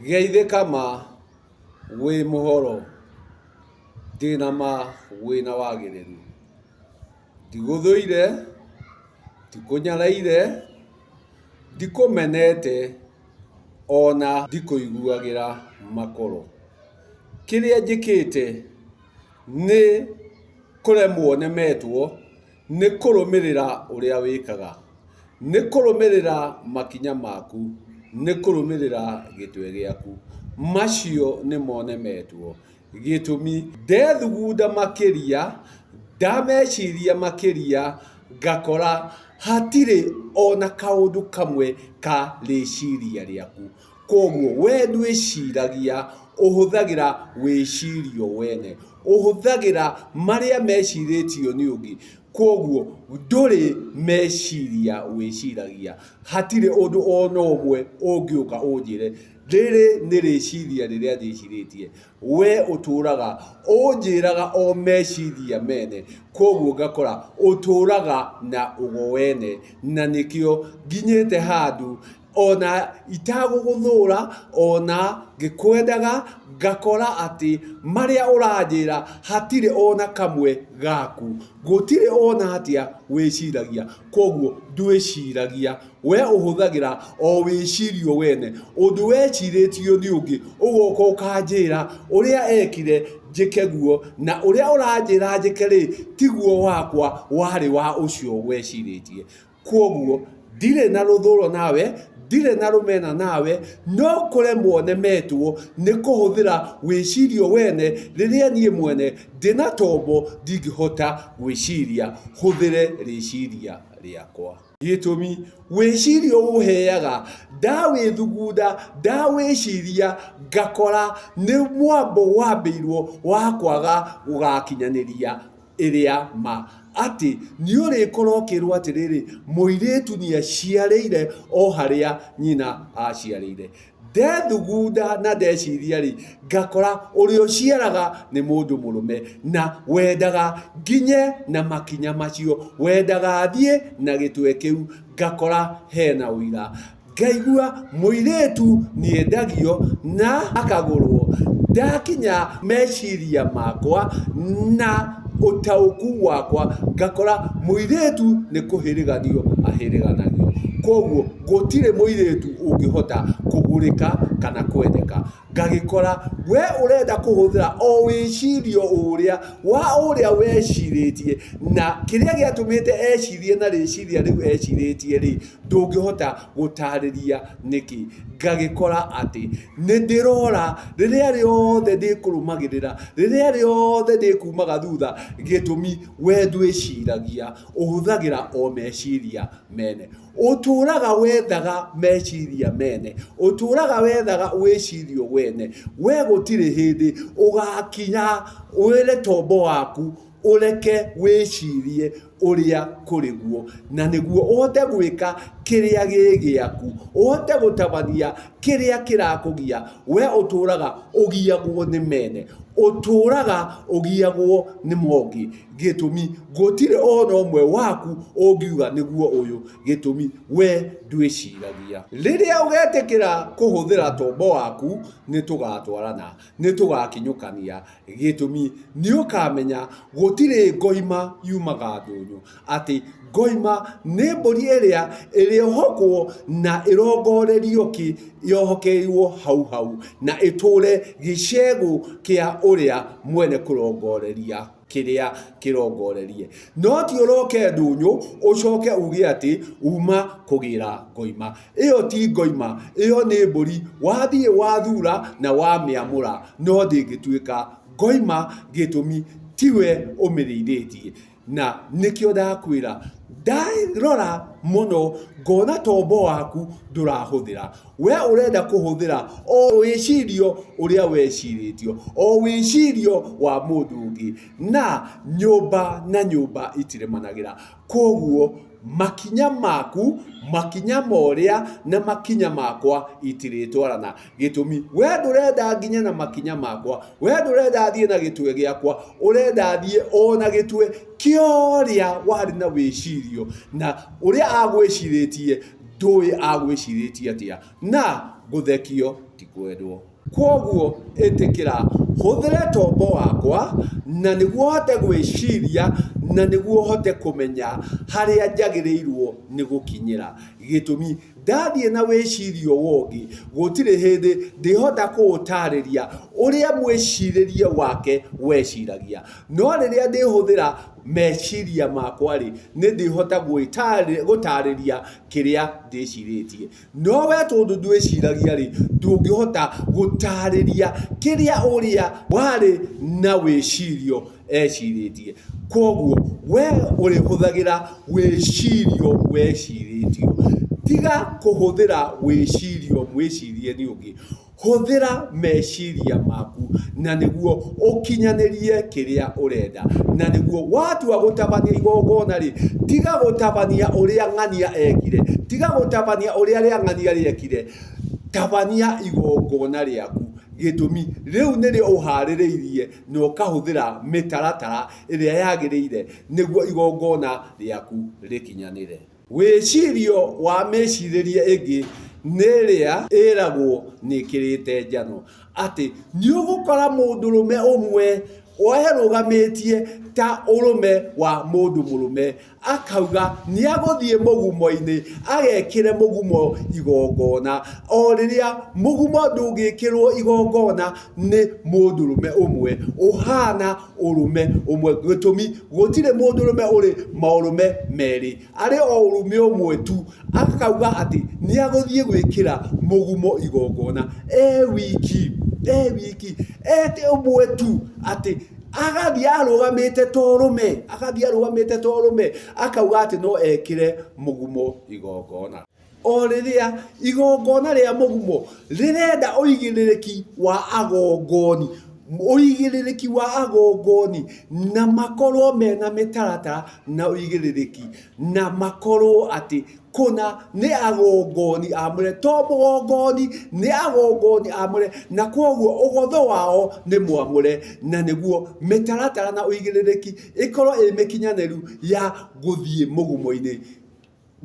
Geithĩka ma wĩ mũhoro, ndĩna ma wĩna wagĩrĩru, ndigũthũire, ndikũnyaraire, ndikũmenete, ona ndikũiguagĩra makoro. Kĩrĩa njĩkĩte nĩ kũremwo nemetwo nĩ kũrũmĩrĩra ũrĩa wĩkaga, nĩ kũrũmĩrĩra makinya maku, nĩ kũrũmĩrĩra gĩtwe gĩaku. Macio nĩmo nemetwo. Gĩtũmi ndethugunda makĩria, ndameciria makĩria, ngakora hatirĩ ona kaũndũ kamwe ka rĩciria rĩaku. Koguo we ndwĩciragia, ũhũthagĩra wĩcirio wene, ũhũthagĩra marĩa mecirĩtio nĩ ũngĩ. Koguo ndũrĩ meciria wĩciragia. Hatirĩ ũndũ ona ũmwe ũngĩũka ũnjĩre rĩrĩ nĩ rĩciria rĩrĩa ndĩcirĩtie. We ũtũraga ũnjĩraga o meciria mene, koguo ngakora ũtũraga na ũgo wene, na nĩkĩo nginyĩte handũ ona itagũgũthũra, ona ngĩkwendaga, ngakora atĩ marĩa ũranjĩra hatirĩ ona kamwe gaku. Gũtirĩ ona atĩa wĩciragia, koguo ndwĩciragia. We ũhũthagĩra o wĩcirio wene, ũndũ wecirĩtio nĩ ũngĩ, ũgoka ũkanjĩra ũrĩa ekire njĩke guo, na ũrĩa ũranjĩra njĩke rĩ, tiguo wakwa, warĩ wa ũcio wecirĩtie. Koguo ndirĩ na rũthũro nawe, ndirĩ na rũmena nawe, no kũremwo nemetwo nĩ kũhũthĩra wĩcirio wene, rĩrĩa niĩ mwene ndĩna tombo ndingĩhota gwĩciria, hũthĩre rĩciria rĩakwa. Gĩtũmi wĩcirio ũheaga, ndawĩthugunda, ndawĩciria, ngakora nĩ mwambo wambĩirwo wa kwaga gũgakinyanĩria ĩrĩa ma. Atĩ nĩ ũrĩkorwo ũkĩrwo atĩrĩrĩ, mũirĩtu nĩ aciarĩire o harĩa nyina aciarĩire. Ndethugunda na ndeciria rĩ, ngakora ũrĩa ũciaraga nĩ mũndũ mũrũme, na wendaga nginye na makinya macio, wendaga thiĩ na gĩtwe kĩu, ngakora hena ũira. Ngaigua mũirĩtu nĩendagio na akagũrwo. Ndakinya meciria makwa na ũtaũku wakwa, ngakora mũirĩtu nĩ kũhĩrĩganio ahĩrĩganagio. Koguo gũtirĩ mũirĩtu ũngĩhota kũgũrĩka kana kwendeka. Ngagĩkora we ũrenda kũhũthĩra o wĩcirio ũrĩa wa ũrĩa wecirĩtie, na kĩrĩa gĩatũmĩte ecirie na rĩciria rĩu ecirĩtie rĩ, ndũngĩhota gũtarĩria nĩkĩ. Ngagĩkora atĩ nĩ ndĩrora rĩrĩa rĩothe ndĩkũrũmagĩrĩra, rĩrĩa rĩothe ndĩkumaga thutha, gĩtũmi we ndwĩciragia, ũhũthagĩra o meciria mene. Ũtũraga wethaga meciria mene, ũtũraga wethaga wĩcirio wene. We gũtirĩ hĩndĩ ũgakinya wĩre tombo waku ũreke wĩcirie ũrĩa kũrĩ guo, na nĩguo ũhote gwĩka kĩrĩa gĩ gĩaku, ũhote gũtabania kĩrĩa kĩrakũgia. We ũtũraga ũgiagwo nĩ mene, ũtũraga ũgiagwo nĩ mongi. Gĩtũmi gũtirĩ ona ũmwe waku ũngiuga nĩguo ũyũ, gĩtũmi we ndwĩciragia. Rĩrĩa ũgetĩkĩra kũhũthĩra tombo waku, nĩ tũgatwarana, nĩ tũgakinyũkania. Gĩtũmi nĩ ũkamenya gũtirĩ ngoima yumaga ndũnyũ, atĩ ngoima nĩ mbũri ĩrĩa ĩrĩohokwo na ĩrongorerio yohokeirwo hau hau, na ĩtũre gĩcegũ kĩa ũrĩa mwene kũrongoreria kĩrĩa kĩrongorerie. No ti ũroke ndũnyũ ũcoke uge atĩ uma kũgĩra ngoima. Ĩyo ti ngoima, ĩyo nĩ mbũri wathiĩ wathura na wamĩamũra, no ndĩngĩtuĩka ngoima, gĩtũmi tiwe ũmĩrĩithĩtie. Na nĩkĩo ndakwĩra, ndarora mũno ngona tombo waku ndũrahũthĩra. We ũrenda kũhũthĩra o wĩcirio ũrĩa wecirĩtio, o wĩcirio wa mũndũ ũngĩ, na nyũmba na nyũmba itirĩmanagĩra. Koguo makinya maku, makinya morĩa na makinya makwa itirĩtwarana. Gĩtũmi we ndũrenda nginya na makinya makwa, we ndũrenda thiĩ na gĩtwe gĩakwa, ũrenda thiĩ o na gĩtwe kĩa ũrĩa warĩ na wĩcirio, na ũrĩa agwĩcirĩtie ndũĩ agwĩcirĩtie atĩa, na gũthekio ti kwendwo. Kwoguo ĩtĩkĩra hũthĩre tombo wakwa na nĩguo hote gwĩciria na nĩguo hote kũmenya harĩa njagĩrĩirwo nĩ gũkinyĩra. Gĩtũmi ndathiĩ na wĩcirio wongĩ gũtirĩ hĩndĩ ndĩhota kũũtarĩria ũrĩa mwĩcirĩrie wake weciragia, no rĩrĩa ndĩhũthĩra meciria makwa rĩ nĩ ndĩhota gũtarĩria kĩrĩa ndĩcirĩtie. No we tondũ ndwĩciragia rĩ ndũngĩhota gũtarĩria kĩrĩa ũrĩa warĩ na wĩcirio ecirĩtie. Kwoguo we ũrĩhũthagĩra wĩcirio wecirĩtio, tiga kũhũthĩra wĩcirio mwĩcirie nĩ ũngĩ. Hũthĩra meciria maku na nĩguo ũkinyanĩrie kĩrĩa ũrenda, na nĩguo watua gũtabania igongona rĩ tiga gũtabania ũrĩa ng'ania ekire, tiga gũtabania ũrĩa rĩa ng'ania rĩekire, tabania igongona rĩaku. Gĩtũmi rĩu nĩrĩo ũharĩrĩirie na ũkahũthĩra mĩtaratara ĩrĩa yagĩrĩire nĩguo igongona rĩaku rĩkinyanĩre. Wĩcirio wa mĩcirĩrie ĩngĩ nĩ ĩrĩa ĩragwo nĩkĩrĩte njano atĩ nĩ ũgũkora mũndũrũme ũmwe werũgamĩtie ta ũrũme wa mũndũ mũrũme akauga nĩ agũthiĩ mũgumo-inĩ agekĩre mũgumo igongona, o rĩrĩa mũgumo ndũngĩkĩrwo igongona nĩ mũndũrũme ũmwe ũhana ũrũme ũmwe. Gĩtũmi gũtirĩ mũndũrũme ũrĩ maũrũme merĩ, arĩ o ũrũme ũmwe tu, akauga atĩ nĩ agũthiĩ gwĩkĩra mũgumo igongona wiki ũmwe tu, atĩ agathiĩ arũgamĩte torũme akauga atĩ no ekĩre mũgumo igongona. O rĩrĩa igongona rĩa mũgumo rĩrenda ũigĩrĩrĩki wa agongoni na makorwo mena mĩtaratara na ũigĩrĩrĩki na makorwo atĩ kũna nĩ agongoni amũre, to mũgongoni nĩ agongoni amũre, na kwoguo ũgotho wao nĩ mwamũre, na nĩguo mĩtaratara na ũigĩrĩrĩki ĩkorwo ĩ mĩkinyanĩru ya gũthiĩ mũgumo-inĩ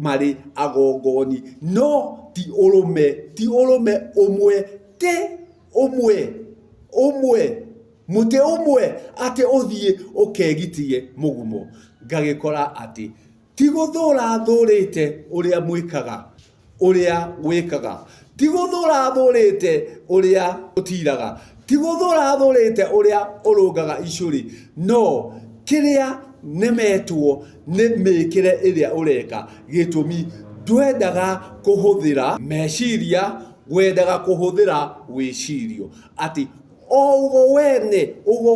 marĩ agongoni, no ti ũrũme mũtĩ ũmwe atĩ ũthiĩ ũkegitie mũgumo. Ngagĩkora atĩ ti gũthũra thũrĩte ũrĩa mwĩkaga ũrĩa wĩkaga, ti gũthũra thũrĩte ũrĩa ũtiraga, ti gũthũra thũrĩte ũrĩa ũrũngaga icũrĩ, no kĩrĩa nĩmetwo nĩ mĩkĩre ĩrĩa ũreka. Gĩtũmi ndwendaga kũhũthĩra meciria, wendaga kũhũthĩra wĩcirio, atĩ o ũguo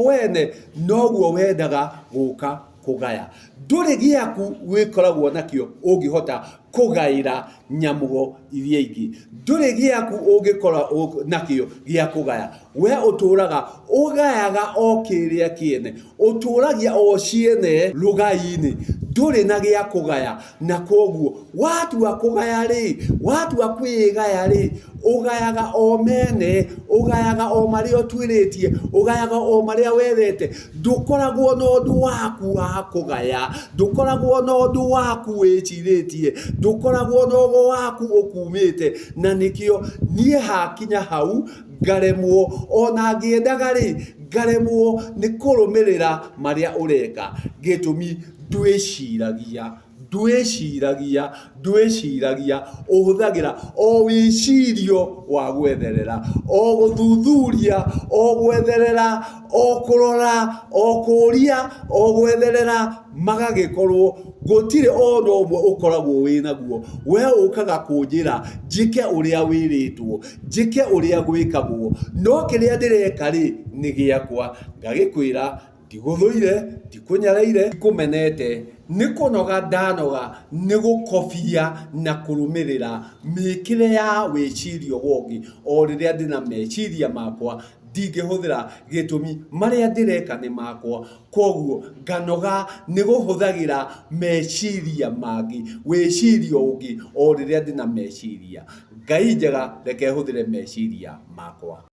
wene noguo wendaga gũka kũgaya. Ndũrĩ gĩaku wĩkoragwo nakĩo ũngĩhota kũgaĩra nyamũgo iria ingĩ, ndũrĩ gĩaku ũngĩkorwo nakĩo gĩa kũgaya. We ũtũraga ũgayaga o kĩrĩa kĩene, ũtũragia o ciene rũgai-inĩ, ndũrĩ na gĩa kũgaya. Na kwoguo watua kũgaya rĩ, watua kwĩgaya rĩ, ũgayaga o mene, ũgayaga o marĩa ũtuĩrĩtie, ũgayaga o marĩa wethete. Ndũkoragwo na ũndũ waku wa kũgaya, ndũkoragwo na ũndũ waku wĩcirĩtie, ndũkoragwo na ũgo waku ũkumĩte. Na nĩkĩo niĩ hakinya hau ngaremwo, ona ngĩendaga rĩ ngaremwo nĩ kũrũmĩrĩra marĩa ũreka. Gĩtũmi ndwĩciragia ũhũthagĩra o wĩcirio wa gwetherera, o gũthuthuria, o gwetherera, o kũrora, o kũria, o gwetherera, magagĩkorwo gũtirĩ ona ũmwe ũkoragwo wĩnaguo. We ũkaga kũnjĩra njĩke ũrĩa wĩrĩtwo, njĩke ũrĩa gwĩkagwo, no kĩrĩa ndĩreka rĩ nĩ gĩakwa. Ngagĩkwĩra ndigũthũire, ndikũnyareire, ndikũmenete, nĩ kũnoga ndanoga nĩ gũkobia na kũrũmĩrĩra mĩkĩre ya wĩcirio wongĩ. O rĩrĩa ndĩna meciria makwa ndingĩhũthĩra, gĩtũmi marĩa ndĩreka nĩ makwa, kwoguo nganoga nĩ gũhũthagĩra meciria mangĩ, wĩcirio ũngĩ o rĩrĩa ndĩna meciria. Ngai njega reke hũthĩre meciria makwa.